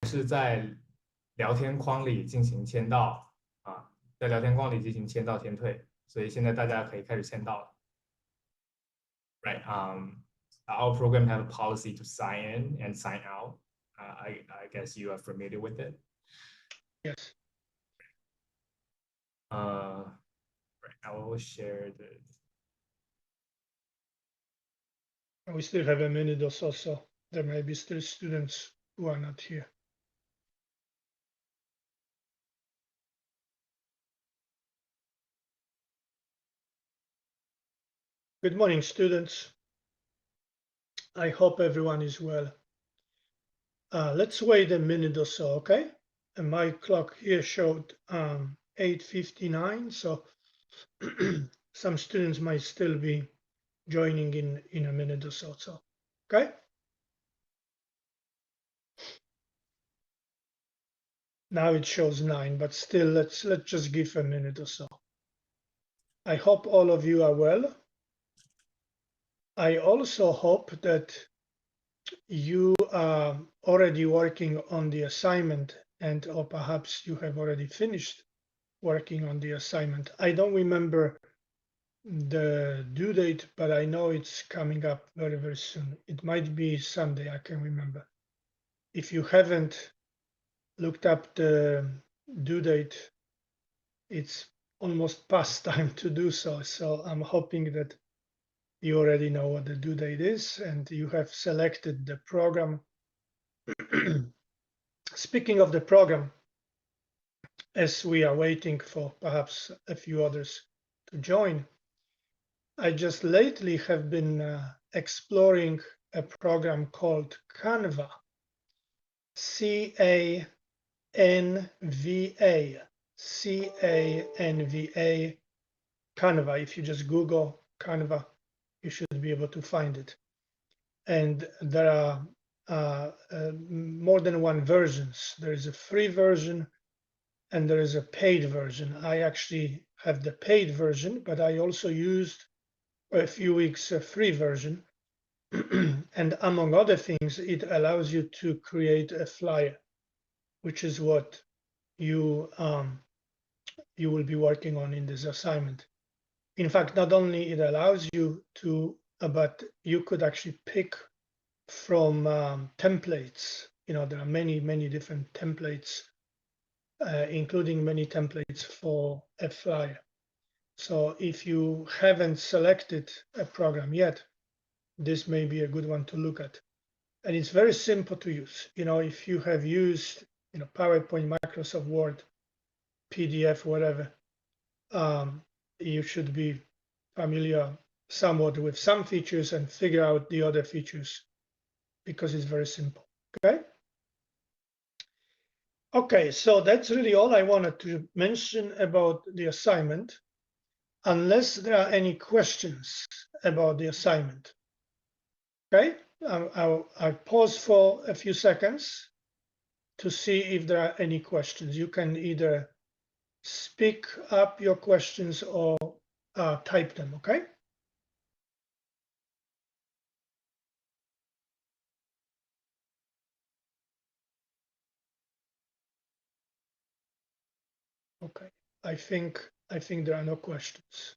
是在聊天框里进行签到啊，在聊天框里进行签到填退，所以现在大家可以开始签到了。Right. Our program have a policy to sign in and sign out. I guess you are familiar with it. Yes. Right. I will share the. We still have a minute or so, so there may be still students who are not here. Good morning, students. I hope everyone is well. Let's wait a minute or so, okay? And my clock here showed 8:59, so some students might still be joining in a minute or so, okay? Now it shows 9, but still let's just give a minute or so. I hope all of you are well. I also hope that you are already working on the assignment, and or perhaps you have already finished working on the assignment. I don't remember the due date, but I know it's coming up very, very soon. It might be Sunday, I can remember. If you haven't looked up the due date, it's almost past time to do so. So I'm hoping that you already know what the due date is and you have selected the program. Speaking of the program, as we are waiting for perhaps a few others to join, I just lately have been exploring a program called Canva, C-A-N-V-A, C-A-N-V-A, Canva. If you just Google Canva, you should be able to find it. And there are more than one versions. There is a free version and there is a paid version. I actually have the paid version, but I also used a few weeks a free version. And among other things, it allows you to create a flyer, which is what you will be working on in this assignment. In fact, not only it allows you to, but you could actually pick from templates. You know, there are many different templates, including many templates for a flyer. So if you haven't selected a program yet, this may be a good one to look at. And it's very simple to use. You know, if you have used, you know, PowerPoint, Microsoft Word, PDF, whatever, you should be familiar somewhat with some features and figure out the other features because it's very simple. Okay. Okay, so that's really all I wanted to mention about the assignment, unless there are any questions about the assignment. Okay, I'll pause for a few seconds to see if there are any questions. You can either speak up your questions or type them, okay? Okay, I think there are no questions,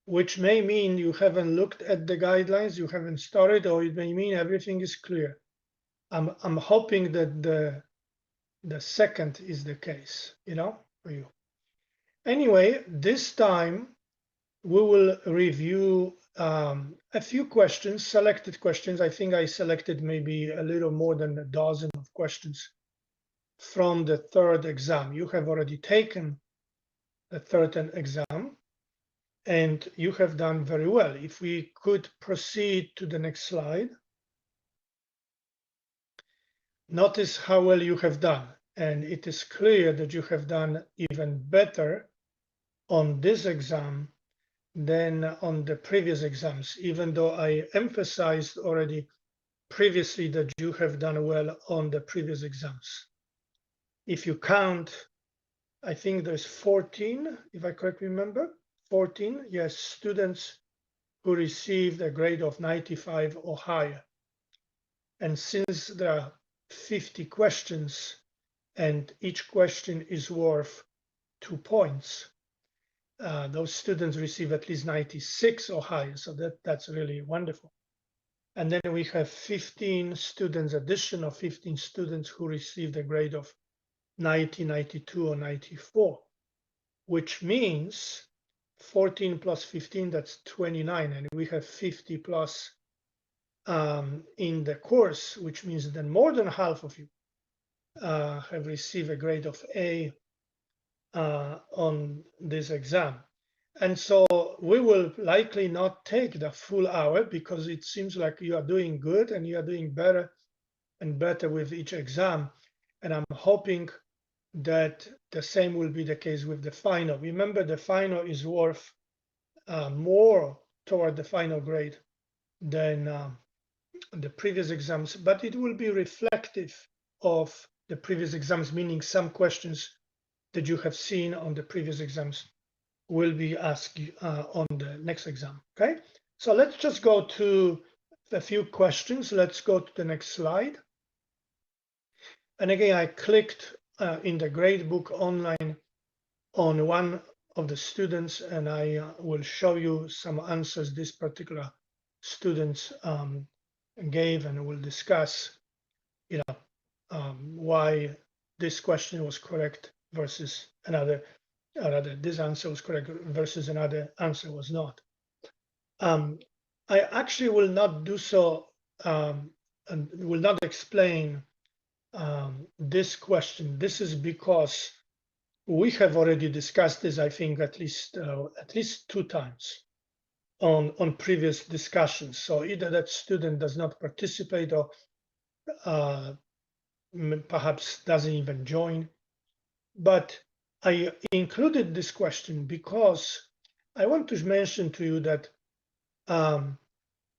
which may mean you haven't looked at the guidelines, you haven't started, or it may mean everything is clear. I'm hoping that the second is the case, you know, for you. Anyway, this time we will review a few questions, selected questions. I think I selected maybe a little more than a dozen of questions from the third exam. You have already taken the third exam and you have done very well. If we could proceed to the next slide. Notice how well you have done, and it is clear that you have done even better on this exam than on the previous exams, even though I emphasized already previously that you have done well on the previous exams. If you count, I think there's 14, if I correctly remember, 14, yes, students who received a grade of 95 or higher. And since there are 50 questions, and each question is worth 2 points. Those students receive at least 96 or higher, so that's really wonderful. And then we have 15 students, additional 15 students who received a grade of 90, 92, or 94, which means 14 plus 15, that's 29, and we have 50 plus in the course, which means that more than half of you have received a grade of A on this exam. And so we will likely not take the full hour because it seems like you are doing good and you are doing better and better with each exam. And I'm hoping that the same will be the case with the final. Remember, the final is worth more toward the final grade than the previous exams, but it will be reflective of the previous exams, meaning some questions that you have seen on the previous exams will be asked on the next exam. Okay, so let's just go to a few questions. Let's go to the next slide. And again, I clicked in the gradebook online on one of the students, and I will show you some answers this particular student gave, and we'll discuss, why this question was correct versus another, or rather this answer was correct versus another answer was not. I actually will not do so and will not explain this question. This is because we have already discussed this, I think, at least 2 times on previous discussions. So either that student does not participate or perhaps doesn't even join. But I included this question because I want to mention to you that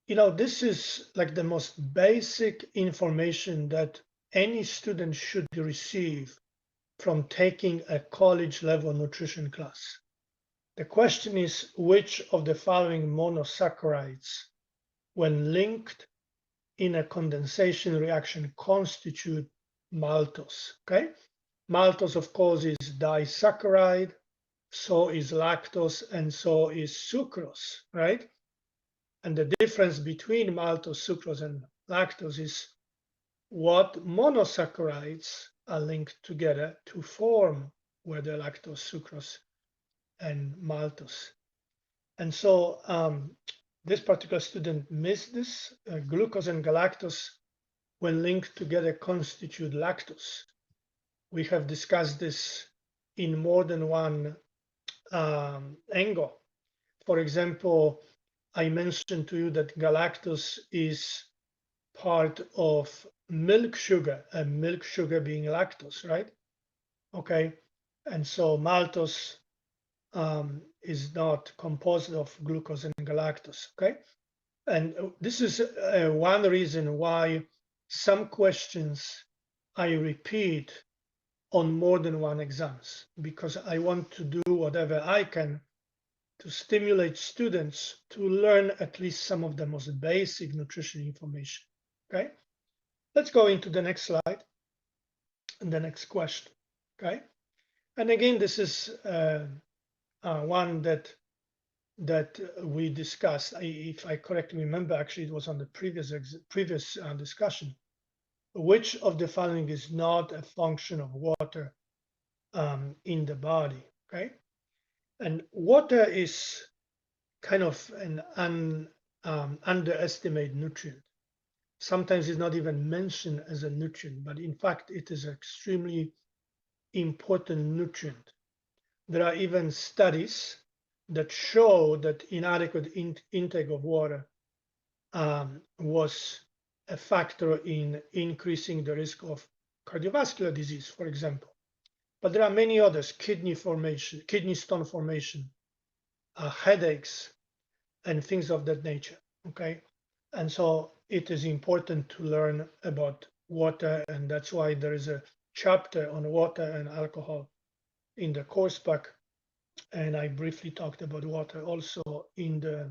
this is like the most basic information that any student should receive from taking a college level nutrition class. The question is, which of the following monosaccharides, when linked in a condensation reaction, constitute maltose? Okay, maltose, of course, is disaccharide, so is lactose, and so is sucrose, right? And the difference between maltose, sucrose, and lactose is what monosaccharides are linked together to form, whether lactose, sucrose, and maltose. And so this particular student missed this. Glucose and galactose, when linked together, constitute lactose. We have discussed this in more than one angle. For example, I mentioned to you that galactose is part of milk sugar, and milk sugar being lactose, right? Okay, and so maltose is not composed of glucose and galactose, okay? And this is one reason why some questions I repeat on more than one exams, because I want to do whatever I can to stimulate students to learn at least some of the most basic nutrition information, okay? Let's go into the next slide and the next question, okay? And again, this is one that we discussed. If I correctly remember, actually, it was on the previous discussion. Which of the following is not a function of water in the body? Okay, and water is kind of an underestimated nutrient. Sometimes it's not even mentioned as a nutrient, but in fact, it is an extremely important nutrient. There are even studies that show that inadequate intake of water was a factor in increasing the risk of cardiovascular disease, for example. But there are many others: kidney formation, kidney stone formation, headaches, and things of that nature. Okay, and so it is important to learn about water, and that's why there is a chapter on water and alcohol in the course book. And I briefly talked about water also in the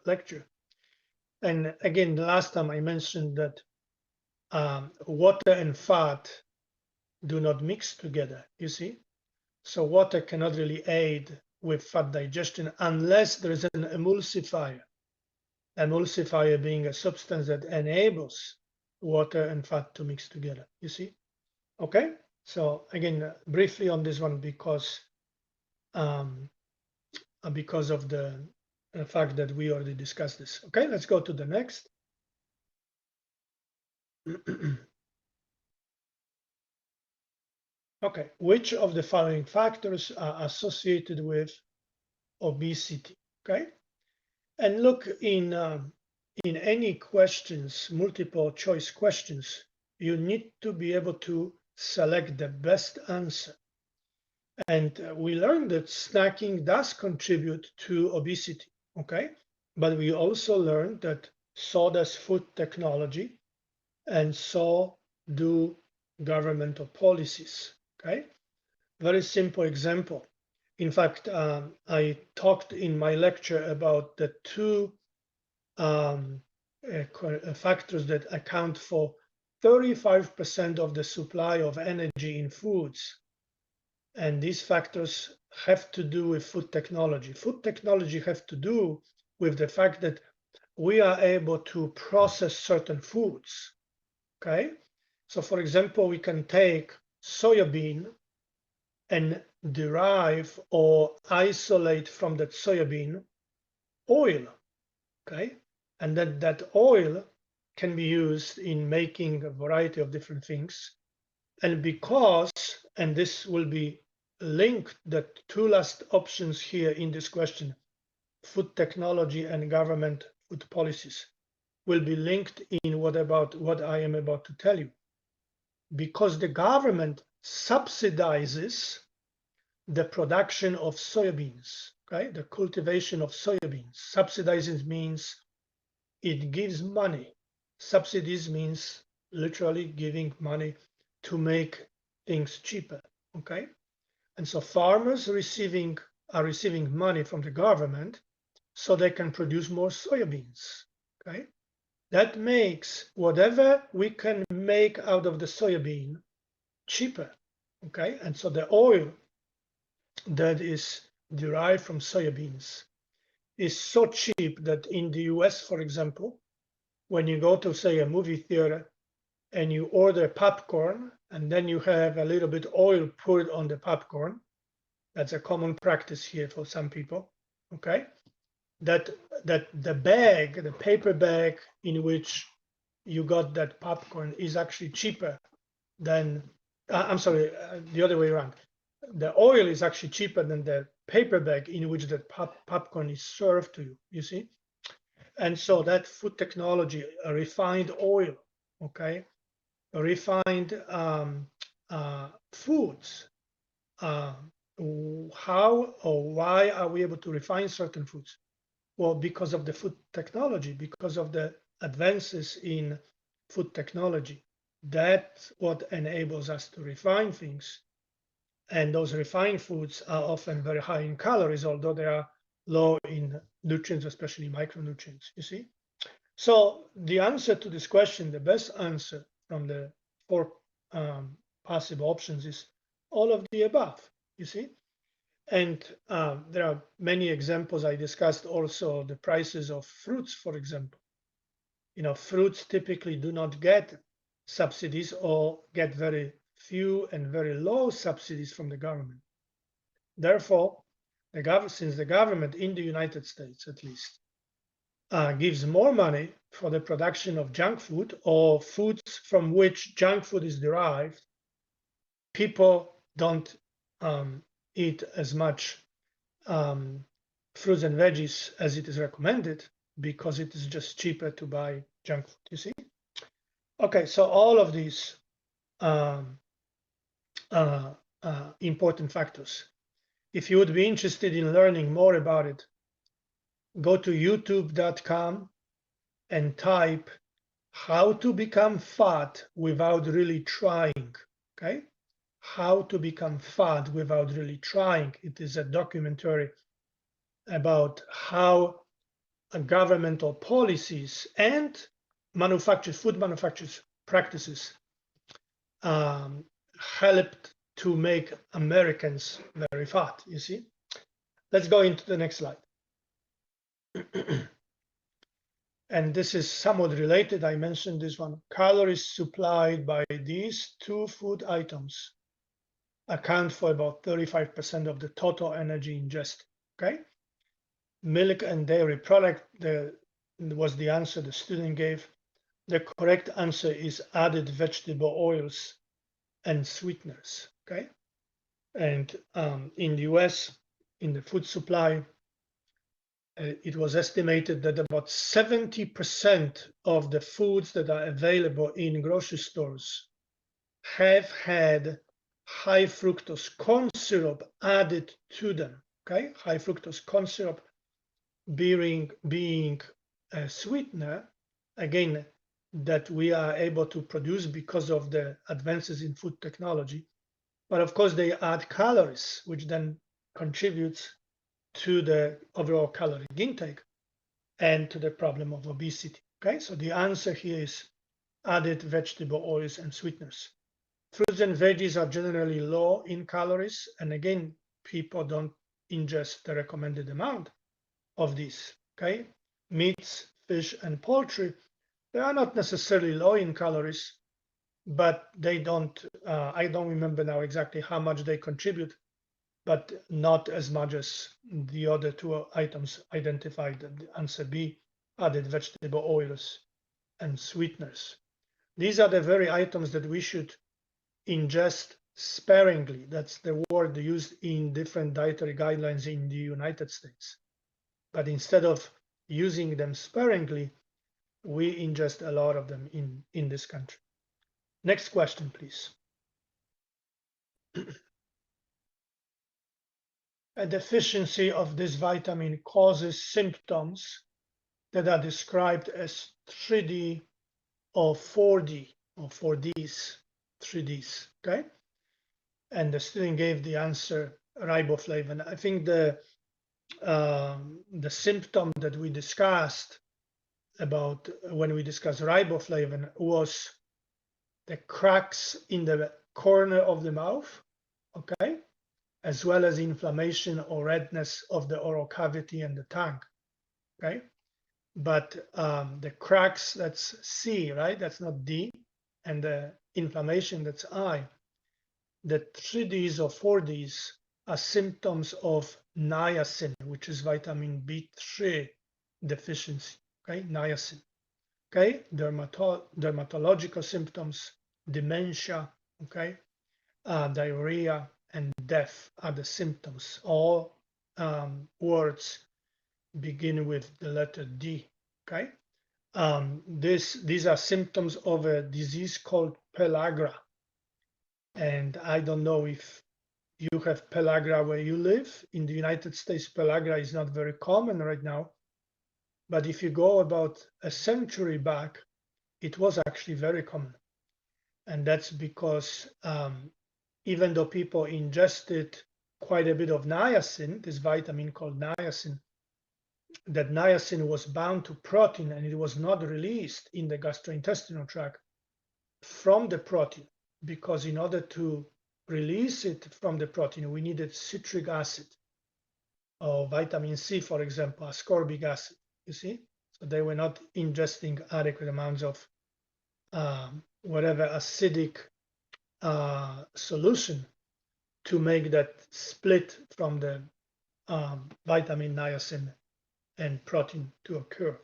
lecture. And again, the last time I mentioned that water and fat do not mix together, you see? So water cannot really aid with fat digestion unless there is an emulsifier. Emulsifier being a substance that enables water and fat to mix together, you see? Okay, so again, briefly on this one because of the fact that we already discussed this. Okay, let's go to the next. Okay, which of the following factors are associated with obesity? Okay, and look in any questions, multiple choice questions, you need to be able to select the best answer. And we learned that snacking does contribute to obesity, okay? But we also learned that so does food technology, and so do governmental policies, okay? Very simple example. In fact, I talked in my lecture about the two factors that account for 35% of the supply of energy in foods. And these factors have to do with food technology. Food technology have to do with the fact that we are able to process certain foods, okay? So for example, we can take soybean and derive or isolate from that soybean oil, okay? And then that oil can be used in making a variety of different things. And because, and this will be linked, the two last options here in this question, food technology and government food policies, will be linked in what I am about to tell you. Because the government subsidizes the production of soybeans, okay? The cultivation of soybeans. Subsidizing means it gives money. Subsidies means literally giving money to make things cheaper, okay? And so farmers are receiving money from the government so they can produce more soybeans, okay? That makes whatever we can make out of the soybean cheaper, okay? And so the oil that is derived from soybeans is so cheap that in the US, for example, when you go to, say, a movie theater and you order popcorn and then you have a little bit oil poured on the popcorn, that's a common practice here for some people, okay? That the bag, the paper bag in which you got that popcorn is actually cheaper than, I'm sorry, the other way around. The oil is actually cheaper than the paper bag in which the popcorn is served to you, you see? And so that food technology, a refined oil, okay? Refined foods. How or why are we able to refine certain foods? Well, because of the food technology, because of the advances in food technology. That's what enables us to refine things. And those refined foods are often very high in calories, although they are low in nutrients, especially micronutrients, you see? So the answer to this question, the best answer from the four possible options is all of the above, you see? And there are many examples. I discussed also the prices of fruits, for example. You know, fruits typically do not get subsidies or get very few and very low subsidies from the government. Therefore, since the government in the United States, at least, gives more money for the production of junk food or foods from which junk food is derived, people don't eat as much fruits and veggies as it is recommended because it is just cheaper to buy junk food, you see? Okay, so all of these important factors. If you would be interested in learning more about it, go to youtube.com and type how to become fat without really trying, okay? How to become fat without really trying. It is a documentary about how governmental policies and food manufacturers practices helped to make Americans very fat, you see. Let's go into the next slide. And this is somewhat related. I mentioned this one. Calories supplied by these two food items account for about 35% of the total energy ingested. Okay. Milk and dairy product was the answer the student gave. The correct answer is added vegetable oils and sweeteners. Okay. And in the US, in the food supply, it was estimated that about 70% of the foods that are available in grocery stores have had high fructose corn syrup added to them. Okay, high fructose corn syrup being a sweetener, again, that we are able to produce because of the advances in food technology. But of course, they add calories, which then contributes to the overall caloric intake and to the problem of obesity. Okay, so the answer here is added vegetable oils and sweeteners. Fruits and veggies are generally low in calories, and again, people don't ingest the recommended amount of these. Okay, meats, fish, and poultry, they are not necessarily low in calories, but they don't. I don't remember now exactly how much they contribute, but not as much as the other two items identified. The answer B, added vegetable oils and sweeteners. These are the very items that we should ingest sparingly. That's the word used in different dietary guidelines in the United States. But instead of using them sparingly, we ingest a lot of them in this country. Next question, please. A deficiency of this vitamin causes symptoms that are described as 3D or 4D or 4Ds, 3Ds, okay? And the student gave the answer riboflavin. I think the symptom that we discussed about when we discussed riboflavin was the cracks in the corner of the mouth, okay? As well as inflammation or redness of the oral cavity and the tongue, okay? But the cracks, that's C, right? That's not D. And the inflammation, that's I. The 3Ds or 4Ds are symptoms of niacin, which is vitamin B3 deficiency, okay? Niacin, okay? Dermatological symptoms, dementia, okay? Diarrhea and death are the symptoms. All words begin with the letter D, okay? These are symptoms of a disease called pellagra. And I don't know if you have pellagra where you live. In the United States, pellagra is not very common right now. But if you go about a century back, it was actually very common. And that's because even though people ingested quite a bit of niacin, this vitamin called niacin, that niacin was bound to protein and it was not released in the gastrointestinal tract from the protein, because in order to release it from the protein, we needed citric acid or vitamin C, for example, ascorbic acid, you see? So they were not ingesting adequate amounts of whatever acidic solution to make that split from the vitamin, niacin, and protein to occur.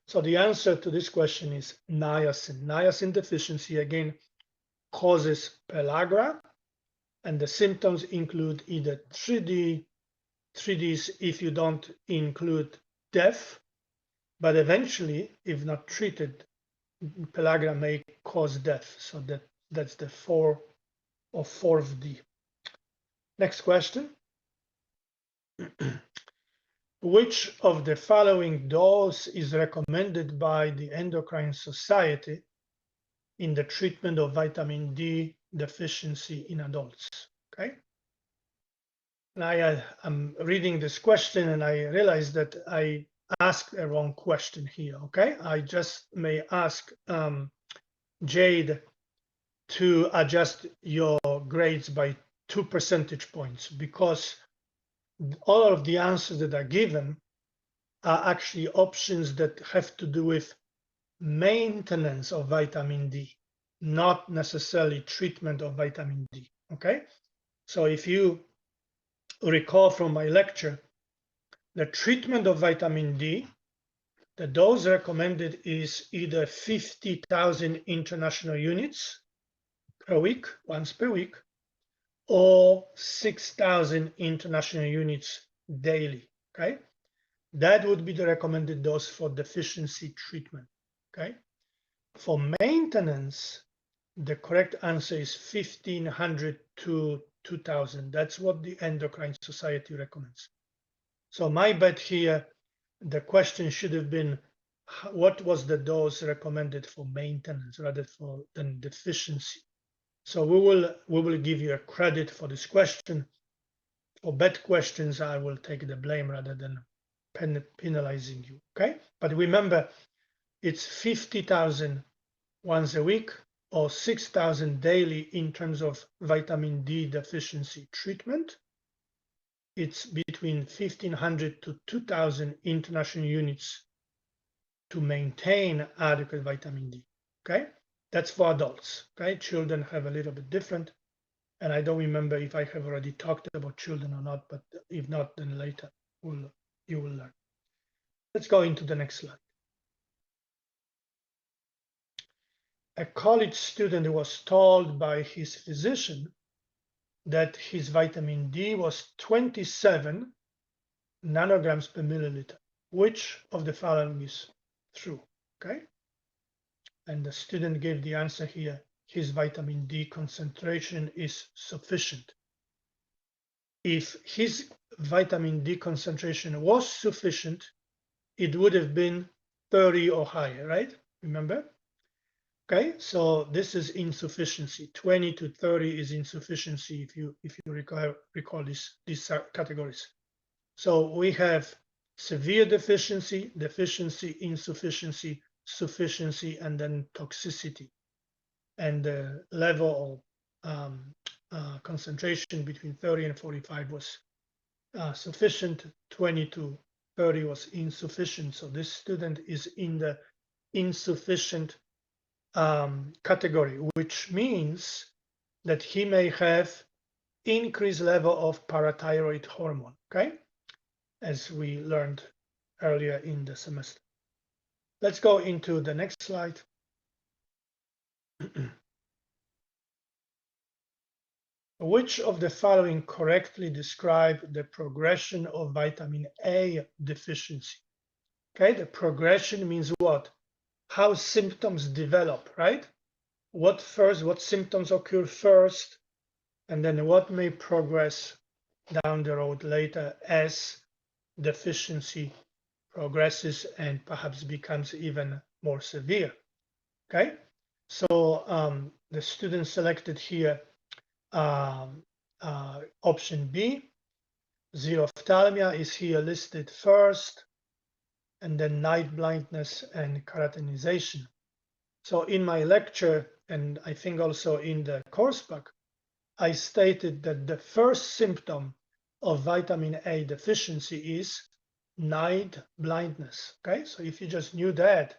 So the answer to this question is niacin. Niacin deficiency, again, causes pellagra, and the symptoms include either 3Ds if you don't include death, but eventually, if not treated, pellagra may cause death. So that's the 4 or 4th D. Next question. Which of the following dose is recommended by the Endocrine Society in the treatment of vitamin D deficiency in adults? Okay. And I'm reading this question and I realized that I asked a wrong question here, okay? I just may ask Jade to adjust your grades by 2 percentage points, because all of the answers that are given are actually options that have to do with maintenance of vitamin D, not necessarily treatment of vitamin D, okay? So if you recall from my lecture, the treatment of vitamin D, the dose recommended is either 50,000 international units per week, once per week, or 6,000 international units daily, okay? That would be the recommended dose for deficiency treatment, okay? For maintenance, the correct answer is 1,500 to 2,000. That's what the Endocrine Society recommends. So my bet here, the question should have been, what was the dose recommended for maintenance rather than deficiency? So we will give you a credit for this question. For bad questions, I will take the blame rather than penalizing you, okay? But remember, it's 50,000 once a week or 6,000 daily in terms of vitamin D deficiency treatment. It's between 1,500 to 2,000 international units to maintain adequate vitamin D, okay? That's for adults, okay? Children have a little bit different, and I don't remember if I have already talked about children or not, but if not, then later you will learn. Let's go into the next slide. A college student was told by his physician that his vitamin D was 27 nanograms per milliliter. Which of the following is true? Okay. And the student gave the answer here. His vitamin D concentration is sufficient. If his vitamin D concentration was sufficient, it would have been 30 or higher, right? Remember? Okay, so this is insufficiency. 20 to 30 is insufficiency if you recall these categories. So we have severe deficiency, deficiency, insufficiency, sufficiency, and then toxicity. And the level of concentration between 30 and 45 was sufficient, 20 to 30 was insufficient. So this student is in the insufficient category, which means that he may have increased level of parathyroid hormone, okay, as we learned earlier in the semester. Let's go into the next slide. Which of the following correctly describe the progression of vitamin A deficiency? Okay, the progression means what? How symptoms develop, right? What symptoms occur first, and then what may progress down the road later as deficiency progresses and perhaps becomes even more severe. Okay, so the student selected here option B. Xerophthalmia is here listed first, and then night blindness and keratinization. So in my lecture, and I think also in the course book, I stated that the first symptom of vitamin A deficiency is night blindness. Okay, so if you just knew that,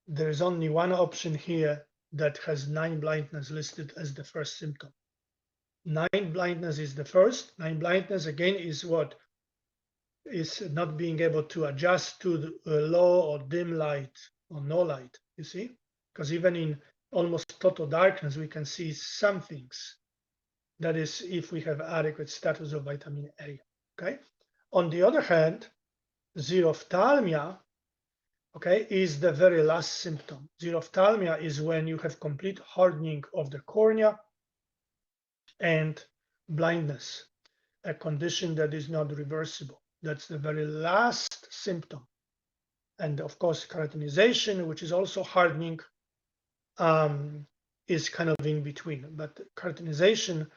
there's only one option here that has night blindness listed as the first symptom. Night blindness is the first. Night blindness again is what? Is not being able to adjust to the low or dim light or no light, you see? Because even in almost total darkness, we can see some things. That is if we have adequate status of vitamin A, okay? On the other hand, xerophthalmia, okay, is the very last symptom. Xerophthalmia is when you have complete hardening of the cornea and blindness, a condition that is not reversible. That's the very last symptom. And of course, keratinization, which is also hardening, is kind of in between. But keratinization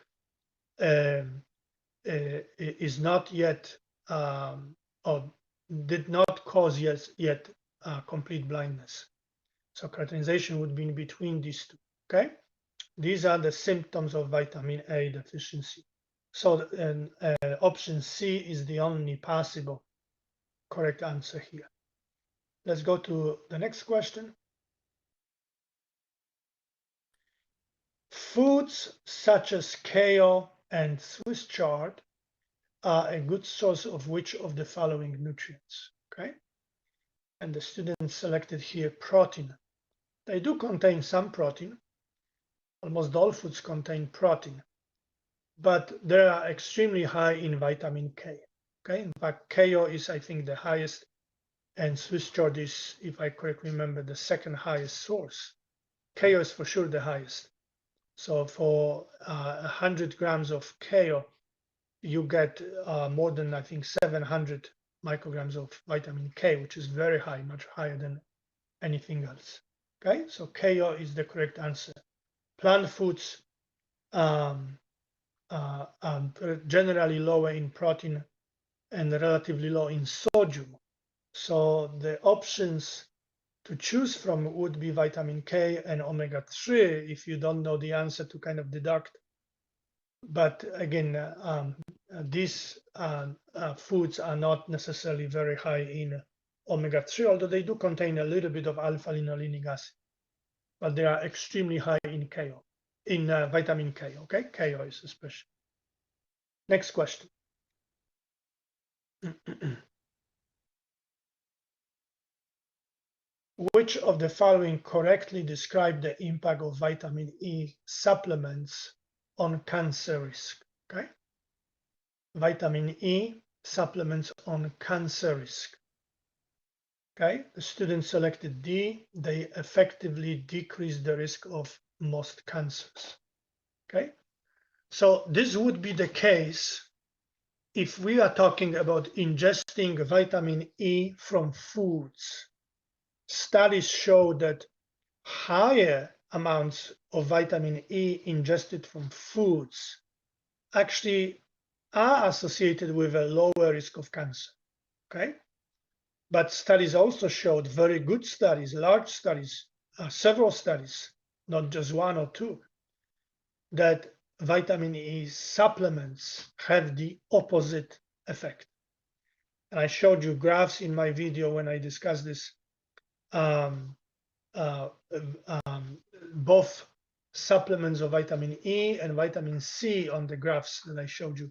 is not yet or did not cause yet complete blindness. So keratinization would be in between these two. Okay, these are the symptoms of vitamin A deficiency. So option C is the only possible correct answer here. Let's go to the next question. Foods such as kale and Swiss chard are a good source of which of the following nutrients? Okay, and the student selected here protein. They do contain some protein. Almost all foods contain protein, but they are extremely high in vitamin K. Okay, in fact, kale is, I think, the highest, and Swiss chard is, if I correctly remember, the second highest source. Kale is for sure the highest. So for 100 grams of kale, you get more than, I think, 700 micrograms of vitamin K, which is very high, much higher than anything else. Okay, so kale is the correct answer. Plant foods generally lower in protein and relatively low in sodium. So the options to choose from would be vitamin K and omega-3 if you don't know the answer to kind of deduct. But again, these foods are not necessarily very high in omega-3, although they do contain a little bit of alpha-linolenic acid, but they are extremely high in kale, in vitamin K, okay? Kale is especially. Next question. Which of the following correctly describe the impact of vitamin E supplements on cancer risk? Okay. Vitamin E supplements on cancer risk. Okay. The student selected D. They effectively decrease the risk of most cancers. Okay. So this would be the case if we are talking about ingesting vitamin E from foods. Studies show that higher amounts of vitamin E ingested from foods actually are associated with a lower risk of cancer. Okay, but studies also showed, very good studies, large studies, several studies, not just one or two, that vitamin E supplements have the opposite effect. And I showed you graphs in my video when I discussed this. Both supplements of vitamin E and vitamin C on the graphs that I showed you,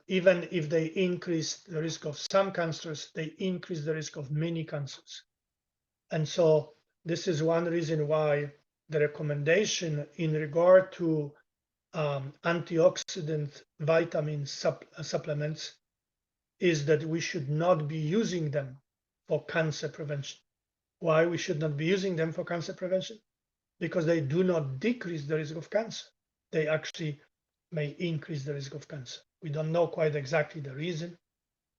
even if they increase the risk of some cancers, they increase the risk of many cancers. And so this is one reason why the recommendation in regard to antioxidant vitamin supplements is that we should not be using them for cancer prevention. Why we should not be using them for cancer prevention? Because they do not decrease the risk of cancer. They actually may increase the risk of cancer. We don't know quite exactly the reason,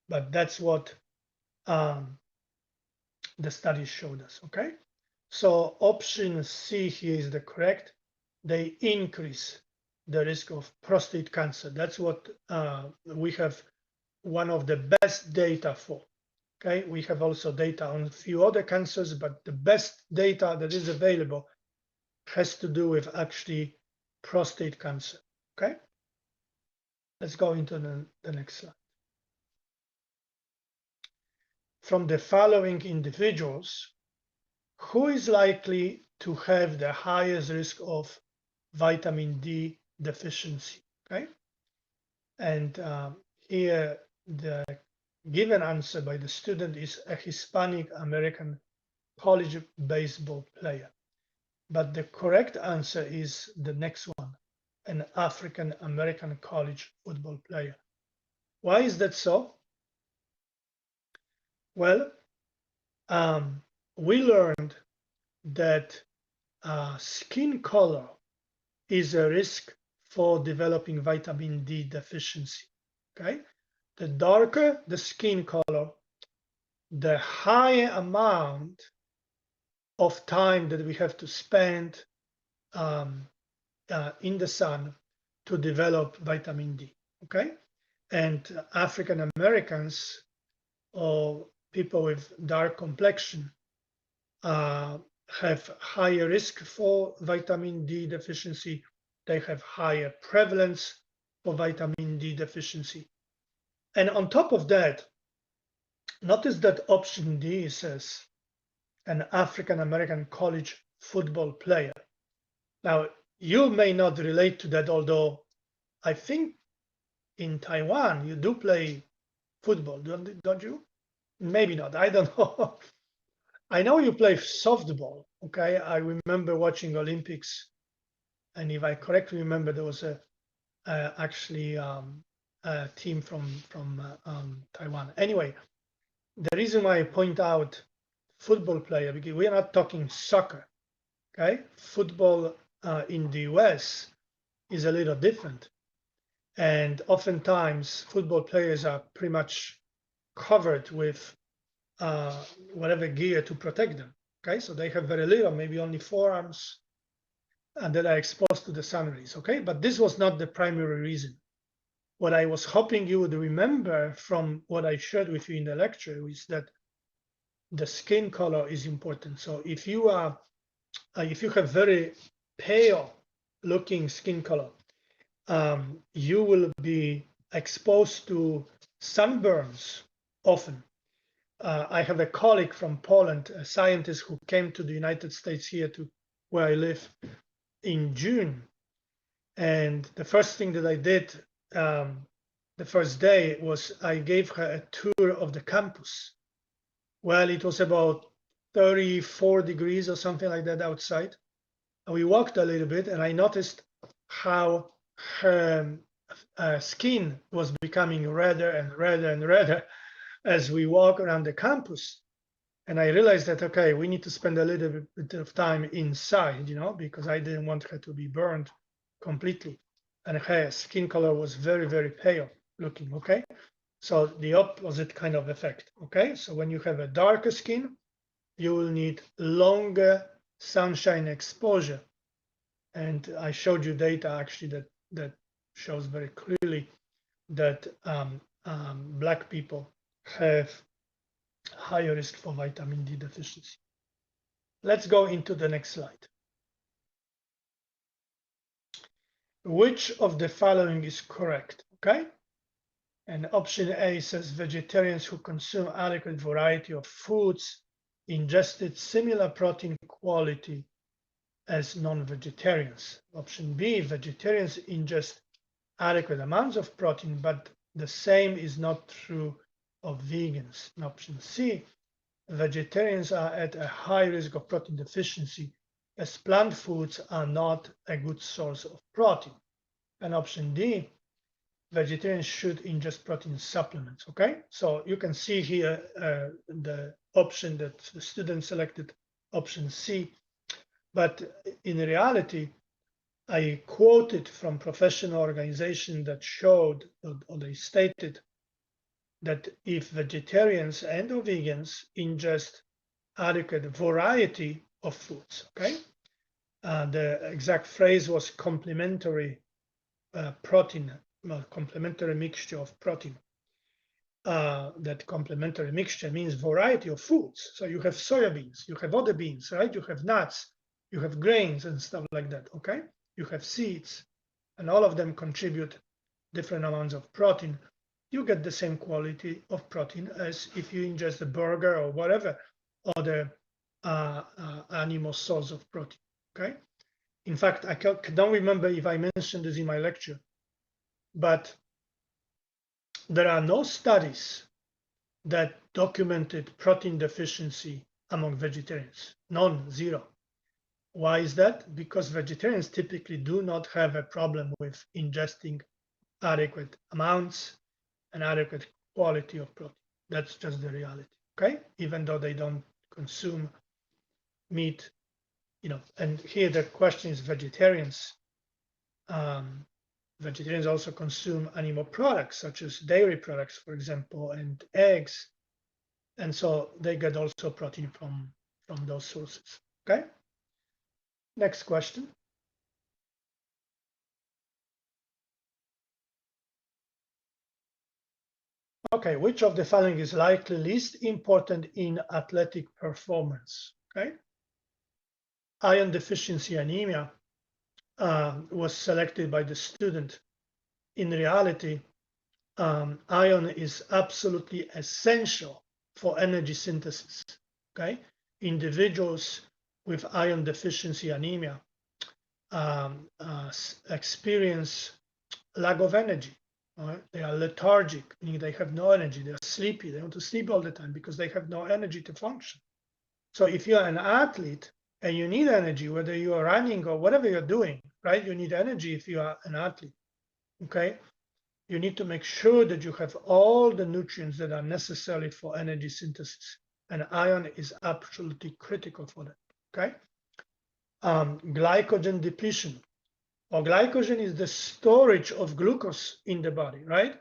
but that's what the studies showed us, okay? So option C here is the correct. They increase the risk of prostate cancer. That's what we have one of the best data for. Okay, we have also data on a few other cancers, but the best data that is available has to do with actually prostate cancer. Okay, let's go into the next slide. From the following individuals, who is likely to have the highest risk of vitamin D deficiency? Okay, and here the given answer by the student is a Hispanic American college baseball player. But the correct answer is the next one, an African American college football player. Why is that so? Well, we learned that skin color is a risk for developing vitamin D deficiency. Okay, the darker the skin color, the higher amount of time that we have to spend in the sun to develop vitamin D. Okay, and African Americans or people with dark complexion have higher risk for vitamin D deficiency. They have higher prevalence for vitamin D deficiency. And on top of that, notice that option D says an African American college football player. Now, you may not relate to that, although I think in Taiwan you do play football, don't you? Maybe not. I don't know. I know you play softball. Okay, I remember watching Olympics, and if I correctly remember, there was actually a team from Taiwan. Anyway, the reason why I point out football player, because we are not talking soccer. Okay, football in the US is a little different, and oftentimes football players are pretty much covered with whatever gear to protect them. Okay, so they have very little, maybe only forearms, and that are exposed to the sun rays. Okay, but this was not the primary reason. What I was hoping you would remember from what I shared with you in the lecture is that the skin color is important. So if you have very pale looking skin color, you will be exposed to sunburns often. I have a colleague from Poland, a scientist who came to the United States here to where I live in June. And the first thing that I did the first day was I gave her a tour of the campus. Well, it was about 34 degrees or something like that outside. And we walked a little bit and I noticed how her skin was becoming redder and redder and redder as we walk around the campus. And I realized that, okay, we need to spend a little bit of time inside, because I didn't want her to be burned completely. And her skin color was very, very pale looking, okay? So the opposite kind of effect, okay? So when you have a darker skin, you will need longer sunshine exposure. And I showed you data actually that shows very clearly that Black people have higher risk for vitamin D deficiency. Let's go into the next slide. Which of the following is correct? Okay. And option A says vegetarians who consume adequate variety of foods ingested similar protein quality as non-vegetarians. Option B, vegetarians ingest adequate amounts of protein, but the same is not true of vegans. And option C, vegetarians are at a high risk of protein deficiency as plant foods are not a good source of protein. And option D, vegetarians should ingest protein supplements. Okay, so you can see here the option that the student selected, option C. But in reality, I quoted from professional organization that showed, or they stated, that if vegetarians and or vegans ingest adequate variety of foods, okay, the exact phrase was complementary protein, complementary mixture of protein. That complementary mixture means variety of foods. So you have soybeans, you have other beans, right? You have nuts, you have grains and stuff like that, okay? You have seeds, and all of them contribute different amounts of protein. You get the same quality of protein as if you ingest a burger or whatever other animal source of protein, okay? In fact, I don't remember if I mentioned this in my lecture, but there are no studies that documented protein deficiency among vegetarians. None, zero. Why is that? Because vegetarians typically do not have a problem with ingesting adequate amounts and adequate quality of protein. That's just the reality, okay? Even though they don't consume meat, and here the question is vegetarians. Vegetarians also consume animal products such as dairy products, for example, and eggs. And so they get also protein from those sources, okay? Next question. Okay, which of the following is likely least important in athletic performance? Okay, iron deficiency anemia was selected by the student. In reality, iron is absolutely essential for energy synthesis. Okay, individuals with iron deficiency anemia experience lack of energy. Right? They are lethargic, meaning they have no energy. They're sleepy. They want to sleep all the time because they have no energy to function. So if you're an athlete and you need energy, whether you are running or whatever you're doing, right? You need energy if you are an athlete. Okay. You need to make sure that you have all the nutrients that are necessary for energy synthesis. And iron is absolutely critical for that. Okay. Glycogen depletion. Or glycogen is the storage of glucose in the body, right?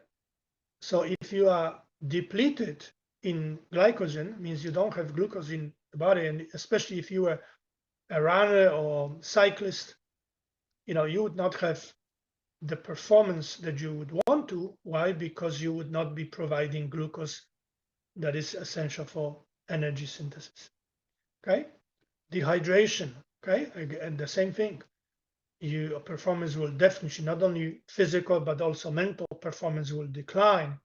So if you are depleted in glycogen, means you don't have glucose in the body, and especially if you are a runner or cyclist, you would not have the performance that you would want to. Why? Because you would not be providing glucose that is essential for energy synthesis. Okay, dehydration. Okay, and the same thing. Your performance will definitely, not only physical but also mental performance will decline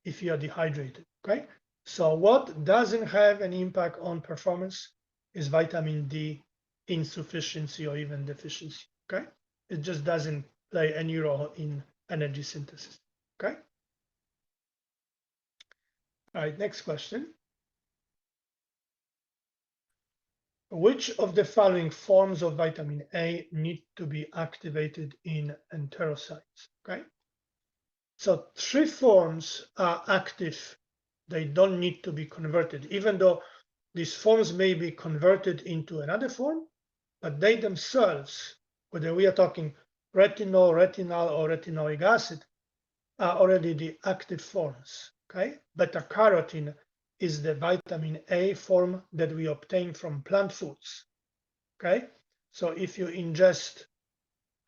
if you are dehydrated. Okay, so what doesn't have an impact on performance is vitamin D insufficiency or even deficiency. Okay, it just doesn't play any role in energy synthesis. Okay, all right, next question. Which of the following forms of vitamin A need to be activated in enterocytes? Okay, so 3 forms are active. They don't need to be converted, even though these forms may be converted into another form, but they themselves, whether we are talking retinol, retinal, or retinoic acid, are already the active forms. Okay, beta carotene is the vitamin A form that we obtain from plant foods. Okay, so if you ingest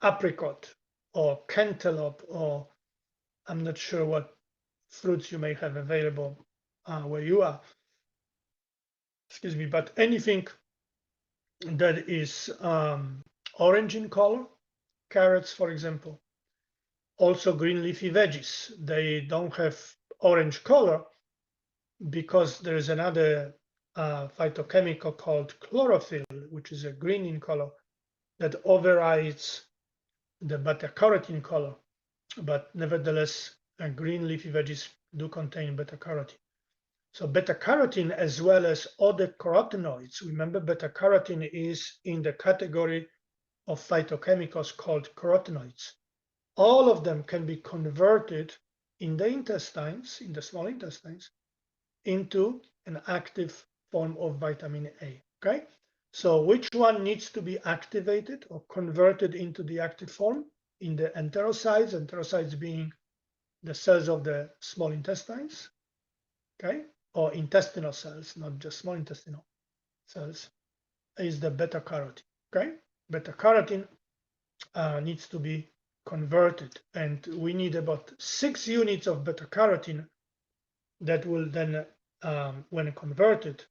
apricot or cantaloupe, or I'm not sure what fruits you may have available where you are, excuse me, but anything that is orange in color, carrots, for example, also green leafy veggies, they don't have orange color because there is another phytochemical called chlorophyll, which is a green in color, that overrides the beta carotene color. But nevertheless, green leafy veggies do contain beta carotene. So beta carotene, as well as other carotenoids, remember beta carotene is in the category of phytochemicals called carotenoids. All of them can be converted in the intestines, in the small intestines, into an active form of vitamin A. Okay, so which one needs to be activated or converted into the active form? In the enterocytes, enterocytes being the cells of the small intestines, okay, or intestinal cells, not just small intestinal cells, is the beta carotene. Okay, beta carotene needs to be converted, and we need about 6 units of beta carotene that will then, when converted,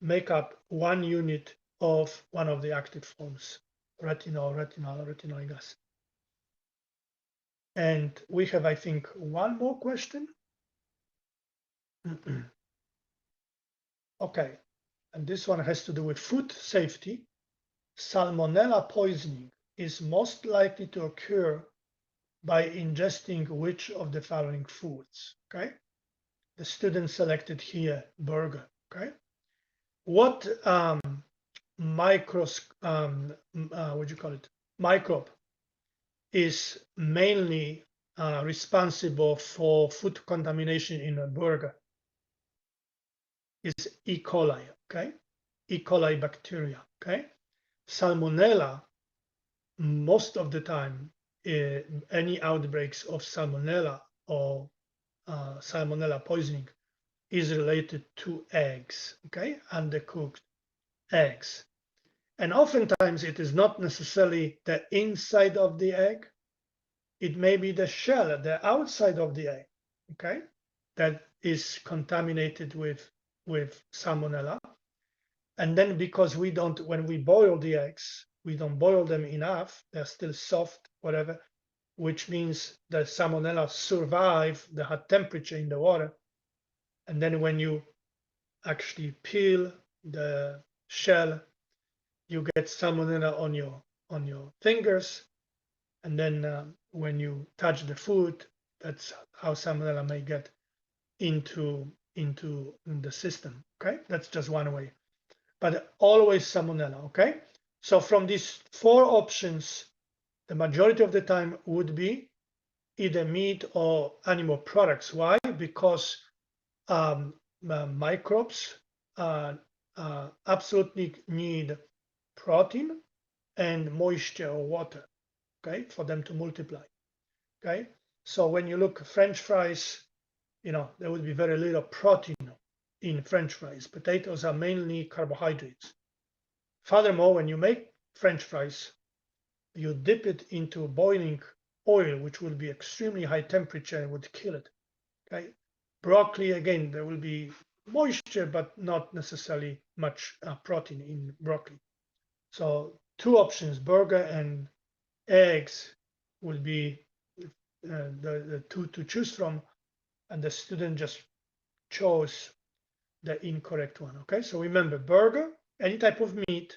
make up 1 unit of one of the active forms, retinol, retinal, retinoic acid. And we have, I think, one more question. Okay, and this one has to do with food safety. Salmonella poisoning is most likely to occur by ingesting which of the following foods? Okay, the student selected here burger. Okay, what what do you call it, microbe is mainly responsible for food contamination in a burger? Is E. coli. Okay, E. coli bacteria. Okay, salmonella, most of the time, any outbreaks of salmonella or salmonella poisoning is related to eggs, okay, undercooked eggs. And oftentimes it is not necessarily the inside of the egg, it may be the shell, the outside of the egg, okay, that is contaminated with salmonella. And then because when we boil the eggs, we don't boil them enough, they're still soft, whatever, which means the salmonella survive the hot temperature in the water. And then when you actually peel the shell, you get salmonella on your fingers. And then when you touch the food, that's how salmonella may get into the system. Okay, that's just one way, but always salmonella. Okay, so from these four options, the majority of the time would be either meat or animal products. Why? Because microbes absolutely need protein and moisture or water, okay, for them to multiply. Okay, so when you look at French fries, there would be very little protein in French fries. Potatoes are mainly carbohydrates. Furthermore, when you make French fries, you dip it into boiling oil, which will be extremely high temperature and would kill it. Okay, broccoli, again, there will be moisture, but not necessarily much protein in broccoli. So two options, burger and eggs, will be the two to choose from, and the student just chose the incorrect one. Okay, so remember, burger, any type of meat,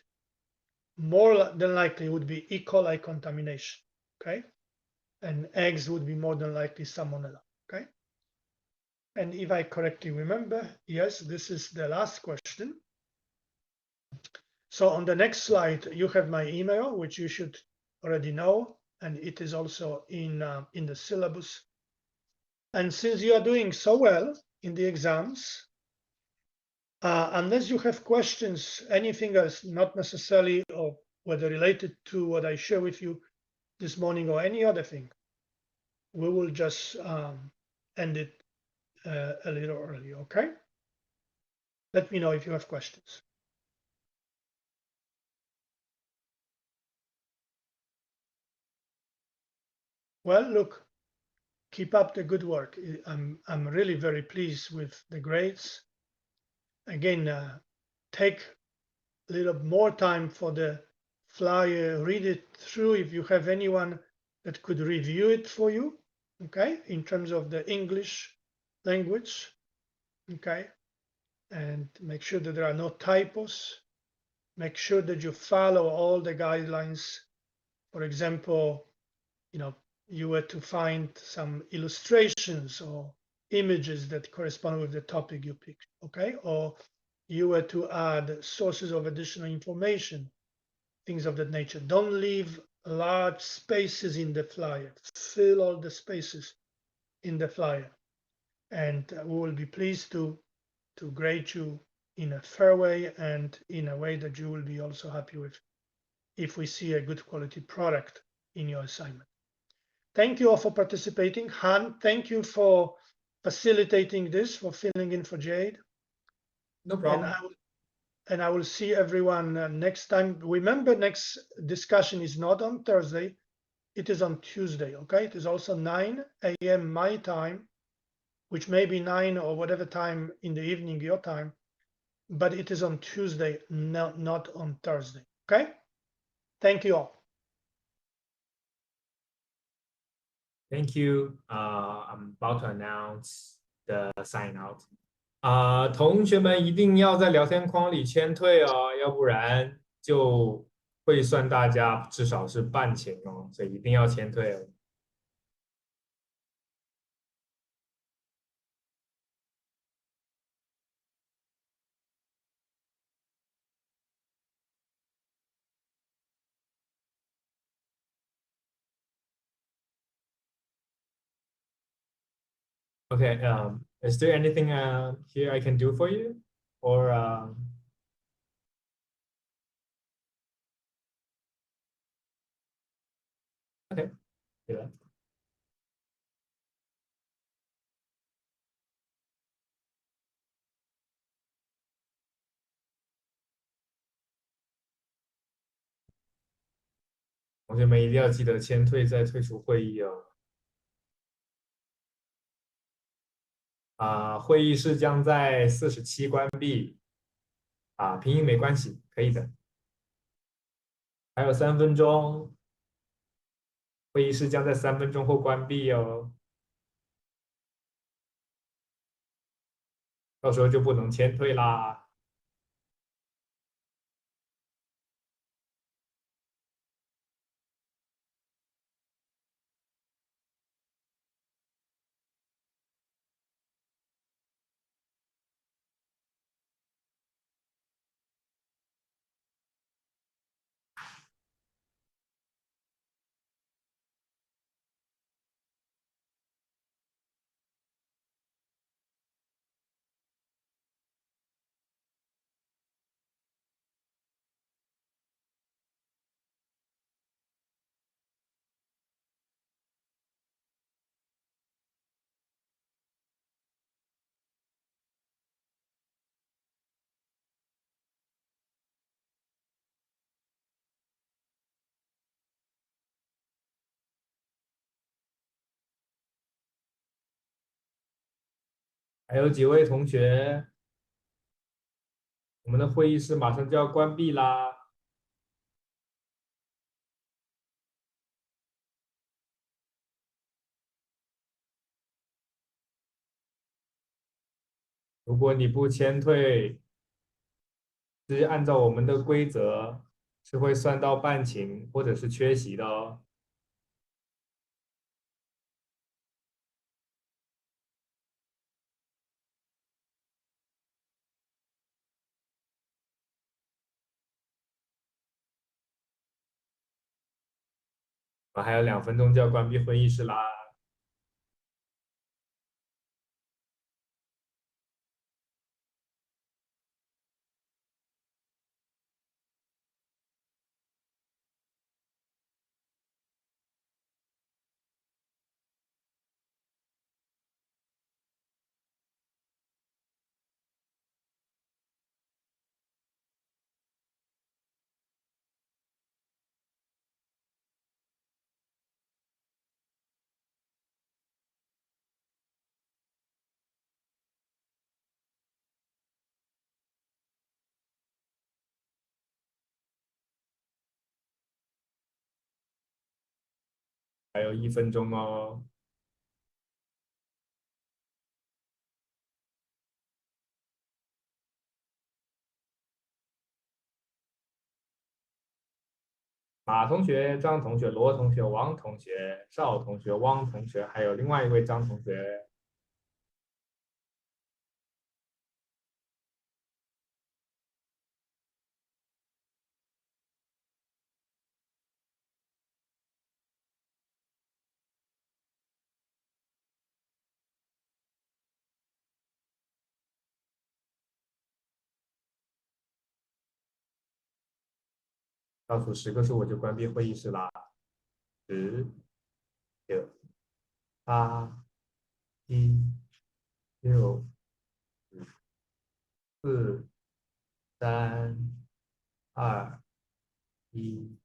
more than likely would be E. coli contamination. Okay, and eggs would be more than likely salmonella. Okay, and if I correctly remember, yes, this is the last question. So on the next slide, you have my email, which you should already know, and it is also in the syllabus. And since you are doing so well in the exams, unless you have questions, anything else, not necessarily or whether related to what I share with you this morning or any other thing, we will just end it a little early, okay? Let me know if you have questions. Well, look, keep up the good work. I'm really very pleased with the grades. Again, take a little more time for the flyer, read it through if you have anyone that could review it for you, okay, in terms of the English language, okay, and make sure that there are no typos. Make sure that you follow all the guidelines. For example, you were to find some illustrations or images that correspond with the topic you picked, okay, or you were to add sources of additional information, things of that nature. Don't leave large spaces in the flyer. Fill all the spaces in the flyer. And we will be pleased to grade you in a fair way and in a way that you will be also happy with if we see a good quality product in your assignment. Thank you all for participating. Han, thank you for facilitating this, for filling in for Jade. No problem. And I will see everyone next time. Remember, next discussion is not on Thursday. It is on Tuesday, okay? It is also 9 a.m. my time, which may be 9 or whatever time in the evening your time, but it is on Tuesday, not on Thursday, okay? Thank you all. Thank you. I'm about to announce the sign out. 同学们一定要在聊天框里签退哦，要不然就会算大家至少是半勤哦，所以一定要签退哦。Okay, is there anything here I can do for you? Or okay, yeah. 同学们一定要记得签退再退出会议哦。会议室将在47关闭。拼音没关系，可以的。还有3分钟，会议室将在3分钟后关闭哦，到时候就不能签退啦。还有几位同学，我们的会议室马上就要关闭啦。如果你不签退，是按照我们的规则，是会算到半勤或者是缺席的哦。我们还有2分钟就要关闭会议室啦。还有1分钟哦。马同学、张同学、罗同学、王同学、邵同学、汪同学，还有另外一位张同学。倒数10个数我就关闭会议室啦。10、9、8、7、6、5、4、3、2、1。